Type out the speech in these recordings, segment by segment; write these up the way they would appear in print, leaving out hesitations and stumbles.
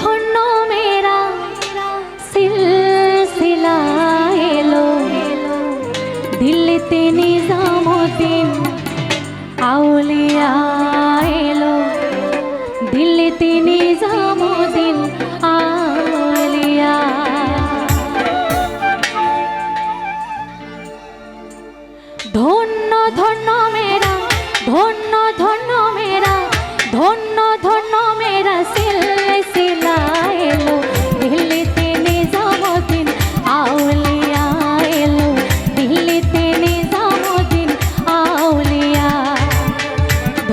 ধন্য মেরা সিলসিলা এলো দিল্লিতে নিজামুদ্দিন আউলিয়া এলো দিল্লিতে নিজামুদ্দিন আউলিয়া। ধন্য ধন্য মেরা ধন্য ধন্য মেরা ধন্য ধন্য মেরা সিলসিলা এলো দিল্লিতে নিজামুদ্দিন আউলিয়া এলো দিল্লিতে নিজামুদ্দিন আউলিয়া।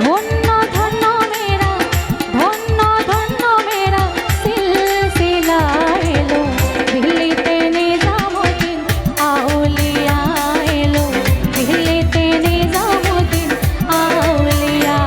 ধন্য ধন্য মেরা ধন্য ধন্য মেরা সিলসিলা এলো দিল্লিতে নিজামুদ্দিন আউলিয়া এলো দিল্লিতে নিজামুদ্দিন আউলিয়া।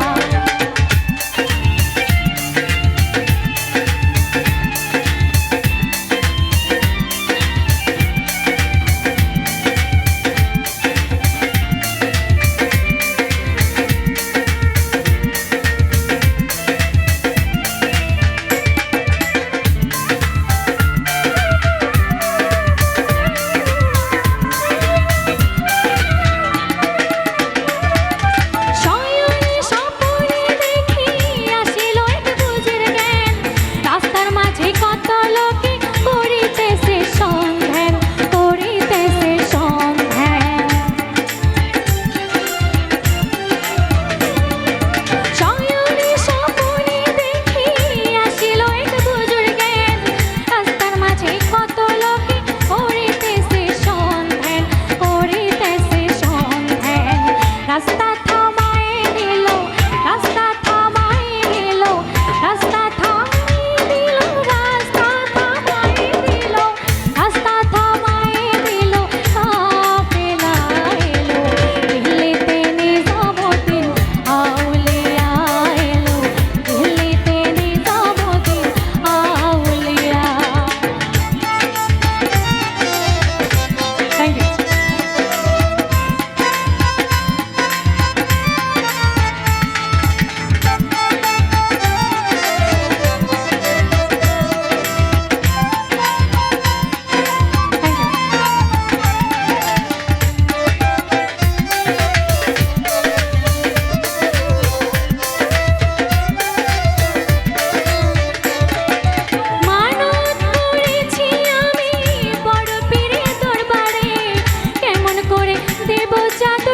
দেব চাঁদ